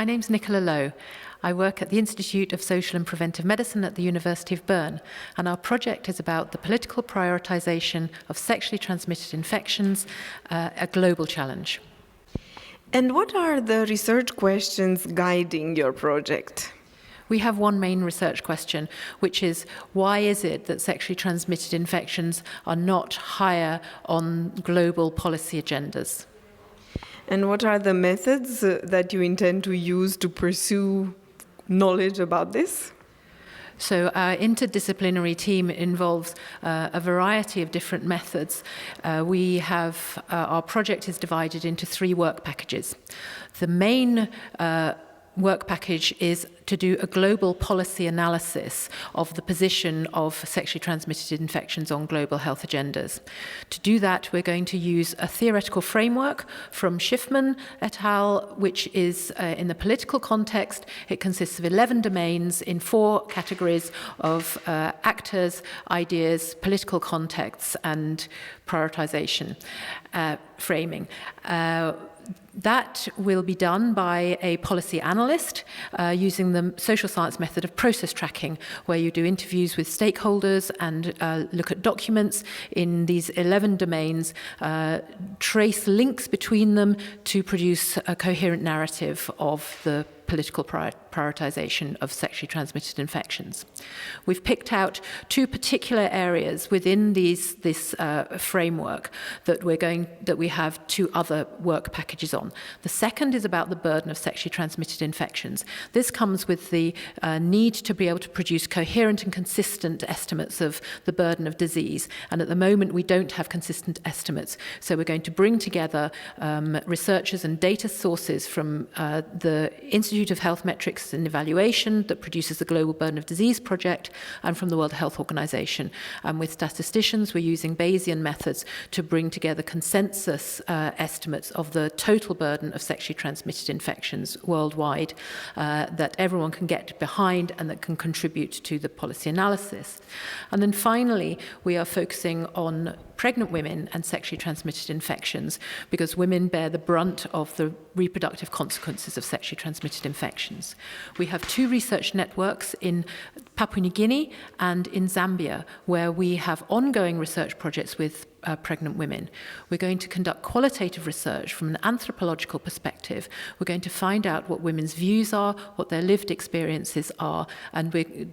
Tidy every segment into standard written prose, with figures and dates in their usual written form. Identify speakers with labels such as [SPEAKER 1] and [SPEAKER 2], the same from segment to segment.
[SPEAKER 1] My name's Nicola Low. I work at the Institute of Social and Preventive Medicine at the University of Bern, and our project is about the political prioritization of sexually transmitted infections, a global challenge.
[SPEAKER 2] And what are the research questions guiding your project?
[SPEAKER 1] We have one main research question, which is why is it that sexually transmitted infections are not higher on global policy agendas?
[SPEAKER 2] And what are the methods that you intend to use to pursue knowledge about this?
[SPEAKER 1] So our interdisciplinary team involves a variety of different methods. Our project is divided into 3 work packages. The main work package is to do a global policy analysis of the position of sexually transmitted infections on global health agendas. To do that, we're going to use a theoretical framework from Schiffman et al., which is in the political context. It consists of 11 domains in 4 categories of actors, ideas, political contexts, and prioritization framing. That will be done by a policy analyst using the social science method of process tracking, where you do interviews with stakeholders and look at documents in these 11 domains, trace links between them to produce a coherent narrative of the political prioritization of sexually transmitted infections. We've picked out 2 particular areas within this framework that we have 2 other work packages on. The second is about the burden of sexually transmitted infections. This comes with the need to be able to produce coherent and consistent estimates of the burden of disease. And at the moment, we don't have consistent estimates. So we're going to bring together researchers and data sources from the Institute of Health Metrics and Evaluation that produces the Global Burden of Disease Project, and from the World Health Organization. And with statisticians, we're using Bayesian methods to bring together consensus estimates of the total burden of sexually transmitted infections worldwide that everyone can get behind and that can contribute to the policy analysis. And then finally, we are focusing on pregnant women and sexually transmitted infections, because women bear the brunt of the reproductive consequences of sexually transmitted infections. We have 2 research networks in Papua New Guinea and in Zambia, where we have ongoing research projects with pregnant women. We're going to conduct qualitative research from an anthropological perspective. We're going to find out what women's views are, what their lived experiences are, and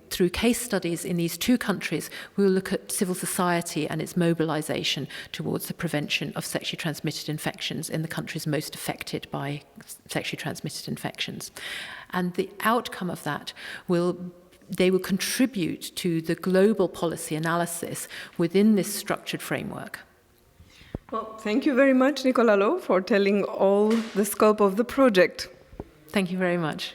[SPEAKER 1] through case studies in these 2 countries, we'll look at civil society and its mobilization towards the prevention of sexually transmitted infections in the countries most affected by sexually transmitted infections. And the outcome of that they will contribute to the global policy analysis within this structured framework.
[SPEAKER 2] Well, thank you very much, Nicola Low, for telling all the scope of the project.
[SPEAKER 1] Thank you very much.